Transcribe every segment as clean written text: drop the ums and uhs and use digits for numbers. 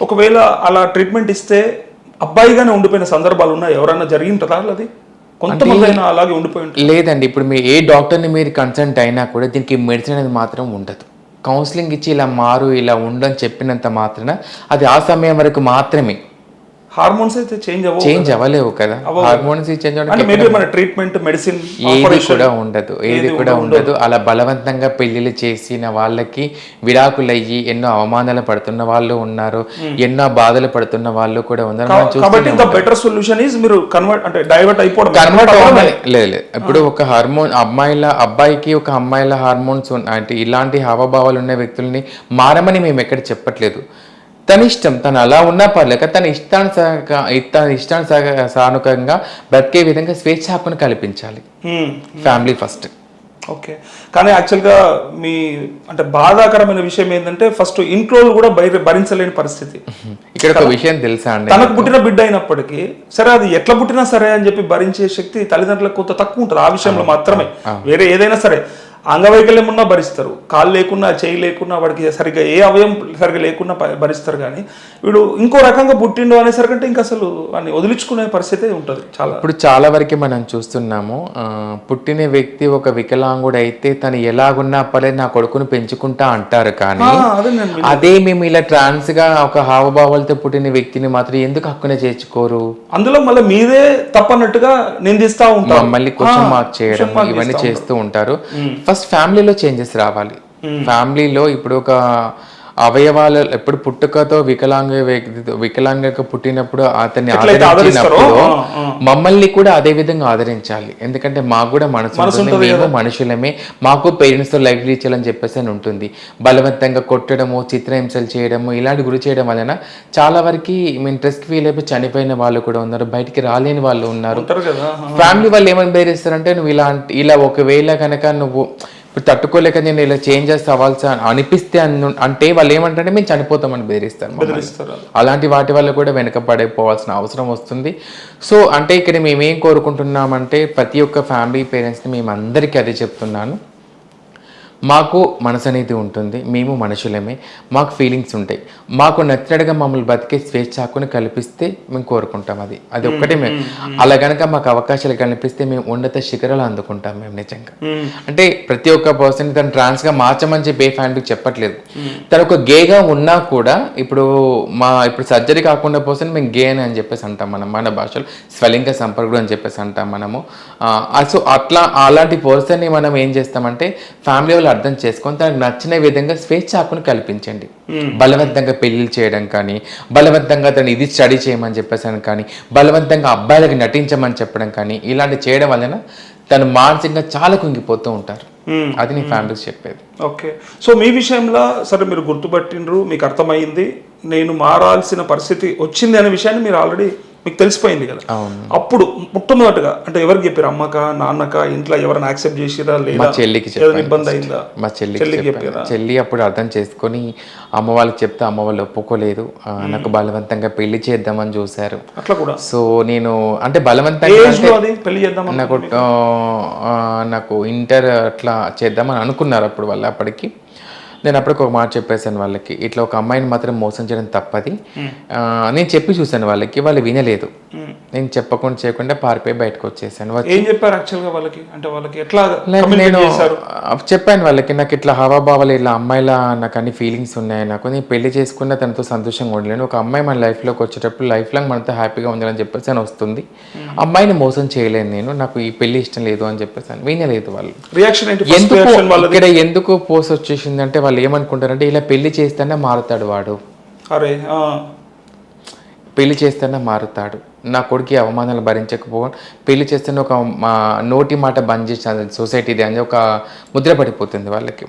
ఒకవేళ అలా ట్రీట్మెంట్ ఇస్తే అబ్బాయిగానే ఉండిపోయిన సందర్భాలు ఉన్నాయి, ఎవరన్నా జరిగి ఉంటుందా అది? కొంతమంది అయినా అలాగే ఉండిపోయి ఉంటారు. లేదండి, ఇప్పుడు మీ ఏ డాక్టర్ని మీరు కన్సల్ట్ అయినా కూడా దీనికి మెడిసిన్ అనేది మాత్రం ఉండదు. కౌన్సిలింగ్ ఇచ్చి ఇలా మారు ఇలా ఉండని చెప్పినంత మాత్రాన అది ఆ సమయం వరకు మాత్రమే. హార్మోన్స్ అయితే చేంజ్ అవ్వలేవు కదా, హార్మోన్స్ చేంజ్ మన ట్రీట్మెంట్ మెడిసిన్ ఏది కూడా ఉండదు. అలా బలవంతంగా పెళ్లిళ్ళు చేసిన వాళ్ళకి విడాకులు అయ్యి ఎన్నో అవమానాలు పడుతున్న వాళ్ళు ఉన్నారు, ఎన్నో బాధలు పడుతున్న వాళ్ళు కూడా ఉన్నారు. కాబట్టి ఇంకా బెటర్ సొల్యూషన్ ఇస్ మీరు డైవర్ట్ అయిపోవడం. లేదు, ఇప్పుడు ఒక హార్మోన్ అబ్బాయికి ఒక అమ్మాయిల హార్మోన్స్ అంటే ఇలాంటి హావభావాలు ఉన్న వ్యక్తుల్ని మారమని మేము ఎక్కడ చెప్పట్లేదు. తన ఇష్టం, తను అలా ఉన్నా పర్లేక తన ఇష్టానుసారంగా బ్రతికే విధంగా స్వేచ్ఛ హక్కును కల్పించాలి. Family first. ఓకే, కానీ యాక్చువల్గా మీ అంటే బాధాకరమైన విషయం ఏంటంటే ఫస్ట్ ఇంట్లో కూడా భరించలేని పరిస్థితి. ఇక్కడ ఒక విషయం తెలుసా అండి, తనకు పుట్టిన బిడ్డ అయినప్పటికీ సరే అది ఎట్లా పుట్టినా సరే అని చెప్పి భరించే శక్తి తల్లిదండ్రులకు కొంత తక్కువ ఉంటుంది ఆ విషయంలో మాత్రమే. వేరే ఏదైనా సరే అంగవైకల్యం ఉన్నా భరిస్తారు, కాళ్ళు లేకున్నా చేయి లేకున్నా వాడికి సరిగ్గా ఏ అవయం సరిగ్గా లేకున్నా భరిస్తారు. కానీ వీడు ఇంకో రకంగా పుట్టిండు అనేసరికంటే ఇంకా అసలు వాడిని వదిలించుకునే పరిస్థితి ఉంటుంది చాలా. ఇప్పుడు చాలా వరకు మనం చూస్తున్నాము, పుట్టిన వ్యక్తి ఒక వికలాంగుడు అయితే తను ఎలాగున్నా పర్లేదు నా కొడుకును పెంచుకుంటా అంటారు. కానీ అదే మేము ఇలా ట్రాన్స్ గా ఒక హావభావాలతో పుట్టిన వ్యక్తిని మాత్రం ఎందుకు హక్కునే చేర్చుకోరు? అందులో మళ్ళీ మీదే తప్పన్నట్టుగా నిందిస్తా ఉంటారు, మళ్ళీ క్వశ్చన్ మార్క్ చేయడం ఇవన్నీ చేస్తూ ఉంటారు. ఫస్ట్ ఫ్యామిలీలో చేంజెస్ రావాలి. ఫ్యామిలీలో ఇప్పుడు ఒక అవయవాలు ఎప్పుడు పుట్టుకతో వికలాంగగా పుట్టినప్పుడు అతన్ని ఆదరించినప్పుడు మమ్మల్ని కూడా అదే విధంగా ఆదరించాలి. ఎందుకంటే మాకు కూడా మనసు, మేము మనుషులమే, మాకు పేరెంట్స్ తో లైఫ్ రీచ్ అని చెప్పేసి అని ఉంటుంది. బలవంతంగా కొట్టడము, చిత్రహింసలు చేయడము ఇలాంటి గురి చేయడం వలన చాలా వరకు ఇంట్రెస్ట్ ఫీల్ అయిపోయి చనిపోయిన వాళ్ళు కూడా ఉన్నారు, బయటికి రాలేని వాళ్ళు ఉన్నారు. ఫ్యామిలీ వాళ్ళు ఏమని బేరిస్తారంటే నువ్వు ఇలా ఒకవేళ కనుక నువ్వు ఇప్పుడు తట్టుకోలేక నేను ఇలా చేంజెస్ అవ్వాల్సి అనిపిస్తే అంటే వాళ్ళు ఏమంటారంటే మేము చనిపోతామని బెదిరిస్తారు. అలాంటి వాటి వల్ల కూడా వెనకపడిపోవాల్సిన అవసరం వస్తుంది. సో అంటే ఇక్కడ మేమేం కోరుకుంటున్నామంటే ప్రతి ఒక్క ఫ్యామిలీ పేరెంట్స్ని మేము అందరికీ అదే చెప్తున్నాను, మాకు మనసు అనేది ఉంటుంది, మేము మనుషులమే, మాకు ఫీలింగ్స్ ఉంటాయి, మాకు నచ్చినట్టుగా మమ్మల్ని బతికే స్వేచ్ఛ హక్కుని కల్పిస్తే మేము కోరుకుంటాం. అది ఒక్కటే మేము అలా కనుక మాకు అవకాశాలు కల్పిస్తే మేము ఉన్నత శిఖరాలు అందుకుంటాం మేము నిజంగా. అంటే ప్రతి ఒక్క పర్సన్ తను ట్రాన్స్గా మార్చమని చెప్పి ఏ ఫ్యామిలీకి చెప్పట్లేదు. తను ఒక గేగా ఉన్నా కూడా ఇప్పుడు సర్జరీ కాకుండా పర్సన్ మేము గే అని చెప్పేసి అంటాం మనం, మన భాషలో స్వలింగ సంపర్కుడు అని చెప్పేసి అంటాం మనము. సో అలాంటి పర్సన్ని మనం ఏం చేస్తామంటే ఫ్యామిలీ వాళ్ళు అర్థం చేసుకొని తనకు నచ్చిన విధంగా స్వేచ్ఛ హక్కును కల్పించండి. బలవంతంగా పెళ్లిళ్ళు చేయడం కానీ, బలవంతంగా తను ఇది స్టడీ చేయమని చెప్పేసాను కానీ, బలవంతంగా అబ్బాయిలకి నటించమని చెప్పడం కానీ ఇలాంటి చేయడం వలన తను మానసికంగా చాలా కుంగిపోతూ ఉంటారు. అది నీ ఫ్యామిలీకి చెప్పేది. ఓకే, సో మీ విషయంలో సరే మీరు గుర్తుపట్టినరు, మీకు అర్థమైంది, నేను మారాల్సిన పరిస్థితి వచ్చింది అనే విషయాన్ని మీరు ఆల్రెడీ మీకు తెలిసిపోయింది కదా. అప్పుడు మొట్టమొదటిగా అంటే ఎవరికి చెప్పారు? అమ్మక, నాన్నక, ఇంట్లో ఎవరైనా యాక్సెప్ట్ చేసిరా లేదా? చెల్లికి ఇబ్బంది అయిందా? మా చెల్లికి చెప్పారా? చెల్లి అప్పుడు అర్థం చేసుకొని అమ్మ వాళ్ళకి చెప్తే అమ్మ వాళ్ళు ఒప్పుకోలేదు, నాకు బలవంతంగా పెళ్లి చేద్దామని చూశారు. అట్లా కూడా. సో నేను అంటే బలవంతంగా పెళ్లి చేద్దాం నాకు ఇంటర్ అట్లా చేద్దామని అనుకున్నారు అప్పుడు వాళ్ళు. అప్పటికి నేను అప్పటికి ఒక మాట చెప్పేశాను వాళ్ళకి, ఇట్లా ఒక అమ్మాయిని మాత్రం మోసం చేయడం తప్పది. నేను చెప్పి చూశాను వాళ్ళకి, వాళ్ళు వినలేదు. నేను చెప్పకుండా చేయకుండా పారిపోయి బయటకు వచ్చేసాను. ఏం చెప్పారు యాక్చువల్గా వాళ్ళకి? అంటే వాళ్ళకి ఎట్లా నేను చెప్పాను వాళ్ళకి, నాకు ఇట్లా హావాభావాలు ఇలా అమ్మాయిలా నాకు అన్ని ఫీలింగ్స్ ఉన్నాయి, నాకు నేను పెళ్లి చేసుకున్న తనతో సంతోషంగా ఉండలేను, ఒక అమ్మాయి మన లైఫ్లోకి వచ్చేటప్పుడు లైఫ్ లాంగ్ మనతో హ్యాపీగా ఉండాలని చెప్పేసి అని వస్తుంది, అమ్మాయిని మోసం చేయలేను నేను, నాకు ఈ పెళ్లి ఇష్టం లేదు అని చెప్పేసాను. వినలేదు వాళ్ళు. రియాక్షన్ ఇక్కడ ఎందుకు పోస్ట్ వచ్చేసింది అంటే వాళ్ళు ఏమనుకుంటారంటే ఇలా పెళ్లి చేస్తేనే మారుతాడు వాడు, పెళ్లి చేస్తేనే మారుతాడు, నా కొడుకు అవమానాలు భరించకపోవడం, పెళ్లి చేస్తేనే ఒక నోటి మాట బంద్ చేసిన సొసైటీది అని ఒక ముద్ర పడిపోతుంది వాళ్ళకి.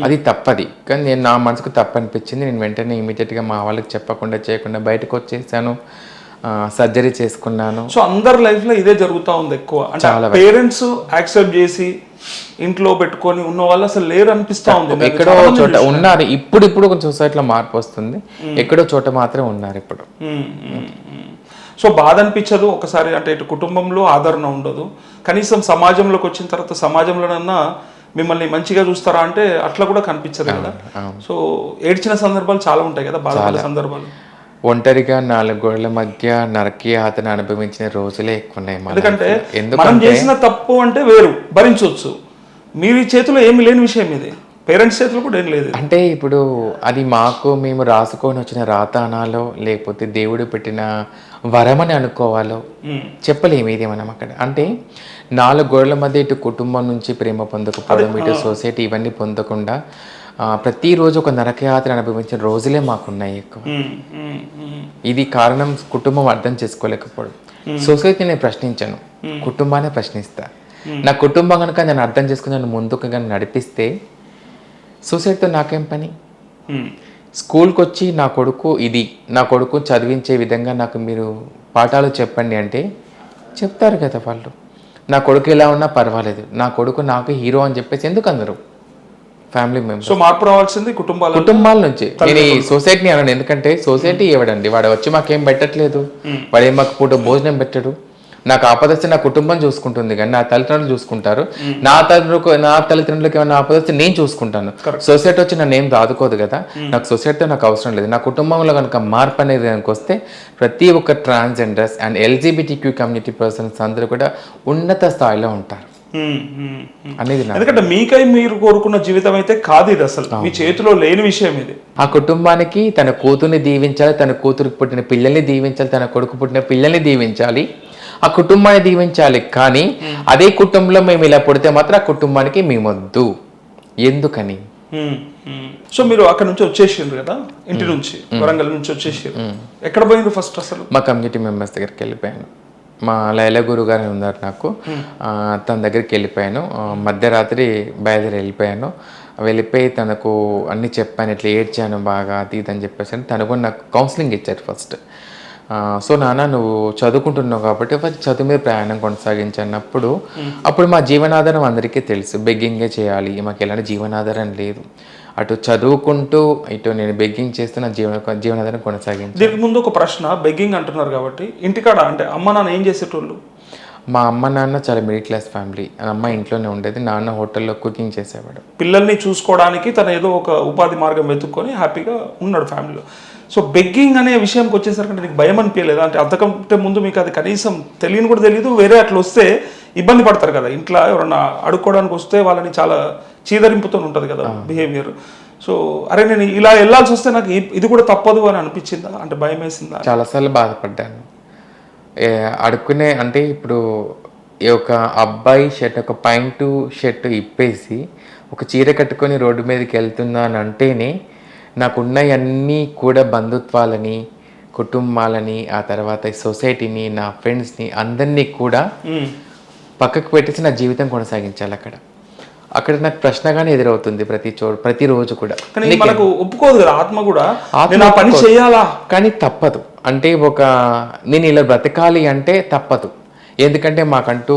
అది తప్పది. కానీ నేను నా మనసుకు తప్పు అనిపించింది, నేను వెంటనే ఇమీడియట్గా మా వాళ్ళకి చెప్పకుండా చేయకుండా బయటకు వచ్చేసాను, సర్జరీ చేసుకున్నాను. సో అందరి లైఫ్లో ఇదే జరుగుతూ ఉంది ఎక్కువ. చాలా పేరెంట్స్ యాక్సెప్ట్ చేసి ఇంట్లో పెట్టుకొని ఉన్న వాళ్ళు అసలు లేరు అనిపిస్తా ఉంది. ఎక్కడో చోట ఉన్నారు, ఇప్పుడు కొంచెం సొసైటీలో మార్పు వస్తుంది, ఎక్కడో చోట మాత్రం ఉన్నారు ఇప్పుడు. సో బాధ అనిపించదు ఒకసారి, అంటే ఇటు కుటుంబంలో ఆదరణ ఉండదు, కనీసం సమాజంలోకి వచ్చిన తర్వాత సమాజంలోనన్నా మిమ్మల్ని మంచిగా చూస్తారా అంటే అట్లా కూడా కనిపించదు కదా. సో ఏడ్చిన సందర్భాలు చాలా ఉంటాయి కదా, బాధపడే సందర్భాలు. ఒంటరిగా 4 గోడల మధ్య నరకయాతన అనుభవించిన రోజులే ఎక్కువ ఉన్నాయి మన ఎందుకంటే life లో. మనం ఎందుకంటే చేసిన తప్పు అంటే వేరు భరించవచ్చు, మీ చేతిలో ఏమి లేని విషయం ఇది, పేరెంట్స్ చేతిలో కూడా ఏం లేదు ఇది. అంటే ఇప్పుడు అది మేము రాసుకొని వచ్చిన రాత అనాలో లేకపోతే దేవుడు పెట్టిన వరమని అనుకోవాలో చెప్పలేము ఇది మనం అక్కడ. అంటే 4 గోడల మధ్య ఇటు కుటుంబం నుంచి ప్రేమ పొందకపోవడం, ఇటు సొసైటీ ఇవన్నీ పొందకుండా ప్రతిరోజు ఒక నరకయాత్ర అనుభవించిన రోజులే మాకున్నాయి ఎక్కువ. ఇది కారణం కుటుంబం అర్థం చేసుకోలేకపోవడం. సొసైటీని నేను ప్రశ్నించాను, కుటుంబాన్ని ప్రశ్నిస్తా. నా కుటుంబం కనుక నేను అర్థం చేసుకుని నన్ను ముందుకు కానీ నడిపిస్తే సొసైటీతో నాకేం పని? స్కూల్కి వచ్చి నా కొడుకు చదివించే విధంగా నాకు మీరు పాఠాలు చెప్పండి అంటే చెప్తారు కదా వాళ్ళు. నా కొడుకు ఎలా ఉన్నా పర్వాలేదు, నా కొడుకు నాకు హీరో అని చెప్పేసి ఎందుకు అందరు ఫ్యామిలీ మెంబర్స్. సో మార్పు రావాల్సింది కుటుంబాల నుంచి. నేను ఈ సొసైటీని అన్నాను, ఎందుకంటే సొసైటీ ఇవ్వడండి, వాడు వచ్చి మాకేం పెట్టట్లేదు, వాడు ఏం మాకు పూట భోజనం పెట్టడు. నాకు ఆపదస్తే నా కుటుంబం చూసుకుంటుంది కానీ నా తల్లిదండ్రులు చూసుకుంటారు. నా తల్లిదండ్రులకు ఏమైనా ఆపదస్తే నేను చూసుకుంటాను. సొసైటీ వచ్చి నన్ను ఏం ఆదుకోదు కదా. నాకు సొసైటీతో నాకు అవసరం లేదు. నా కుటుంబంలో కనుక మార్పు అనేది కనుక వస్తే ప్రతి ఒక్క transgenders and LGBTQ community persons అందరూ కూడా ఉన్నత స్థాయిలో ఉంటారు అనేది. ఎందుకంటే మీకై మీరు కోరుకున్న జీవితం అయితే కాదు ఇది, అసలు మీ చేతిలో లేని విషయం ఇది. ఆ కుటుంబానికి తన కూతుర్ని దీవించాలి, తన కూతురికి పుట్టిన పిల్లల్ని దీవించాలి, తన కొడుకు పుట్టిన పిల్లల్ని దీవించాలి, ఆ కుటుంబాన్ని దీవించాలి. కానీ అదే కుటుంబంలో మేము ఇలా పుడితే మాత్రం ఆ కుటుంబానికి మేమొద్దు. ఎందుకని? సో మీరు అక్కడ నుంచి వచ్చేసిండ్రు కదా, ఇంటి నుంచి వరంగల్ నుంచి వచ్చేసారు. ఎక్కడ పోయిండ్రు ఫస్ట్? అసలు మా కమ్యూనిటీ మెంబర్స్ దగ్గరికి వెళ్ళిపోయాను. మా లైలా గురు గారు ఉన్నారు నాకు, తన దగ్గరికి వెళ్ళిపోయాను. మధ్యరాత్రి బయలుదేరి వెళ్ళిపోయి తనకు అన్నీ చెప్పాను, ఇట్లా ఏడ్చాను బాగా అది ఇది అని చెప్పేసి. తను కూడా నాకు కౌన్సిలింగ్ ఇచ్చారు ఫస్ట్. సో నాన్న నువ్వు చదువుకుంటున్నావు కాబట్టి చదువు మీద ప్రయాణం కొనసాగించినప్పుడు అప్పుడు మా జీవనాధారం అందరికీ తెలుసు, బెగ్గింగే చేయాలి, మాకు ఎలాంటి జీవనాధారం లేదు. అటు చదువుకుంటూ ఇటు నేను బెగ్గింగ్ చేస్తూ నా జీవనాధారం కొనసాగించాను. దీనికి ముందు ఒక ప్రశ్న, బెగ్గింగ్ అంటున్నారు కాబట్టి ఇంటికాడ అంటే అమ్మ నాన్న ఏం చేసేటోళ్ళు? మా అమ్మ నాన్న చాలా మిడిల్ క్లాస్ ఫ్యామిలీ. అమ్మ ఇంట్లోనే ఉండేది, నాన్న హోటల్లో కుకింగ్ చేసేవాడు. పిల్లల్ని చూసుకోవడానికి తను ఏదో ఒక ఉపాధి మార్గం వెతుక్కొని హ్యాపీగా ఉన్నాడు ఫ్యామిలీలో. సో బెగ్గింగ్ అనే విషయంకి వచ్చేసరికి నీకు భయం అనిపించలేదు? అంటే అంతకంటే ముందు మీకు అది కనీసం తెలియని కూడా తెలియదు, వేరే అట్లా వస్తే ఇబ్బంది పడతారు కదా, ఇంట్లో ఎవరన్నా అడుక్కోవడానికి వస్తే వాళ్ళని చాలా చీదరింపుతో ఉంటుంది కదా బిహేవియర్. సో అరే నేను ఇలా వెళ్ళాల్సి వస్తే నాకు ఇది కూడా తప్పదు అని అనిపించిందా? అంటే భయం వేసిందా? చాలాసార్లు బాధపడ్డాను. అడుక్కునే అంటే ఇప్పుడు ఒక అబ్బాయి షర్ట్, ఒక పాయింట్ షర్ట్ ఇప్పేసి ఒక చీర కట్టుకొని రోడ్డు మీదకి వెళ్తున్నాను అంటేనే నాకున్నవన్నీ కూడా బంధుత్వాలని, కుటుంబాలని, ఆ తర్వాత సొసైటీని, నా ఫ్రెండ్స్ని అందరినీ కూడా పక్కకు పెట్టేసి నా జీవితం కొనసాగించాలి. అక్కడ నాకు ప్రశ్నగానే ఎదురవుతుంది ప్రతిరోజు కూడా. మనకు ఒప్పుకోదు కదా ఆత్మ కూడా, పని చేయాలా? కానీ తప్పదు. అంటే నేను ఇలా బ్రతకాలి అంటే తప్పదు. ఎందుకంటే మాకంటూ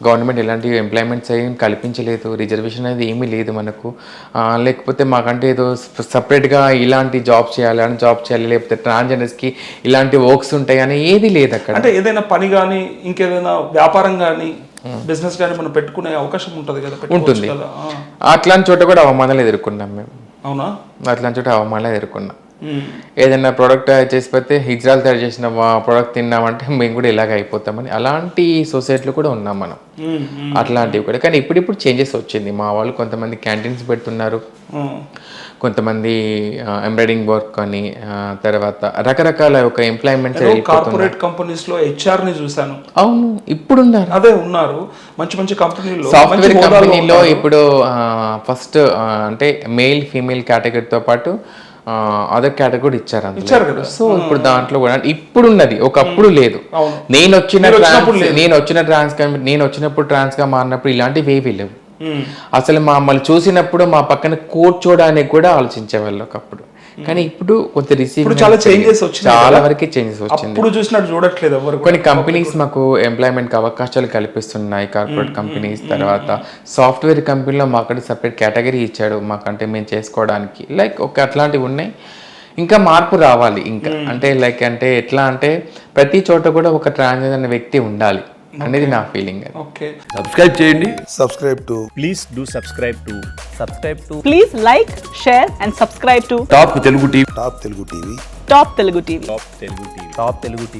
గవర్నమెంట్ ఎలాంటి ఎంప్లాయ్మెంట్స్ ఏం కల్పించలేదు, రిజర్వేషన్ అనేది ఏమీ లేదు మనకు. లేకపోతే మాకంటే ఏదో సపరేట్గా ఇలాంటి జాబ్ చేయాలి లేకపోతే ట్రాన్స్జెండర్స్కి ఇలాంటి వర్క్స్ ఉంటాయి అని ఏది లేదు అక్కడ. అంటే ఏదైనా పని కానీ ఇంకేదైనా వ్యాపారం కానీ బిజినెస్ కానీ మనం పెట్టుకునే అవకాశం ఉంటుంది కదా? ఉంటుంది. అట్లాంటి చోట కూడా అవమానాలు ఎదుర్కొన్నాం మేము. అవునా? అట్లాంటి చోట అవమానాలు ఎదుర్కొన్నాం. ఏదైనా ప్రోడక్ట్ చేసిపోతే హిజ్రాలు తయారు చేసిన ప్రోడక్ట్ తిన్నామంటే మేము కూడా ఇలాగ అయిపోతామని అలాంటి సొసైటీలో కూడా ఉన్నాం మనం. అట్లాంటివి కూడా. కానీ ఇప్పుడు చేంజెస్ వచ్చింది. మా వాళ్ళు కొంతమంది క్యాంటీన్స్ పెడుతున్నారు, కొంతమంది ఎంబ్రాయిడింగ్ వర్క్ అని, తర్వాత రకరకాల ఒక ఎంప్లాయ్మెంట్స్. కార్పొరేట్ కంపెనీస్ లో HR ని చూసాను. అవును, ఇప్పుడు ఉన్నారు. అదే ఉన్నారు మంచి కంపెనీలో. సాఫ్ట్వేర్ కంపెనీలో ఇప్పుడు ఫస్ట్ అంటే మేల్ ఫీమేల్ కేటగిరీతో పాటు అదర్ కేటగిరీ ఇచ్చారు కదా. సో ఇప్పుడు దాంట్లో కూడా ఇప్పుడున్నది, ఒకప్పుడు లేదు. నేను వచ్చినప్పుడు ట్రాన్స్ గా మారినప్పుడు ఇలాంటివి ఏవి లేవు. అసలు మమ్మల్ని చూసినప్పుడు మా పక్కన కూర్చోడానికి కూడా ఆలోచించేవాళ్ళు ఒకప్పుడు. కానీ ఇప్పుడు కొంత చాలా చేంజెస్ వచ్చింది, చాలా వరకు చేంజెస్ వచ్చింది. ఇప్పుడు చూసినట్టు చూడట్లేదు ఎవరు. కొన్ని కంపెనీస్ మాకు ఎంప్లాయ్మెంట్ అవకాశాలు కల్పిస్తున్నాయి, కార్పొరేట్ కంపెనీస్. తర్వాత సాఫ్ట్వేర్ కంపెనీలో మాకు సపరేట్ కేటగిరీ ఇచ్చాడు మాకంటే మేము చేసుకోవడానికి. లైక్ అట్లాంటివి ఉన్నాయి. ఇంకా మార్పు రావాలి ఇంకా. అంటే ఎట్లా అంటే ప్రతి చోట కూడా ఒక ట్రాన్స్జెండర్ వ్యక్తి ఉండాలి అనేది నా ఫీలింగ్. ఓకే, సబ్స్క్రైబ్ చేయండి. Please do subscribe to Please like, share and subscribe to top Telugu TV. Top Telugu TV. Top Telugu TV.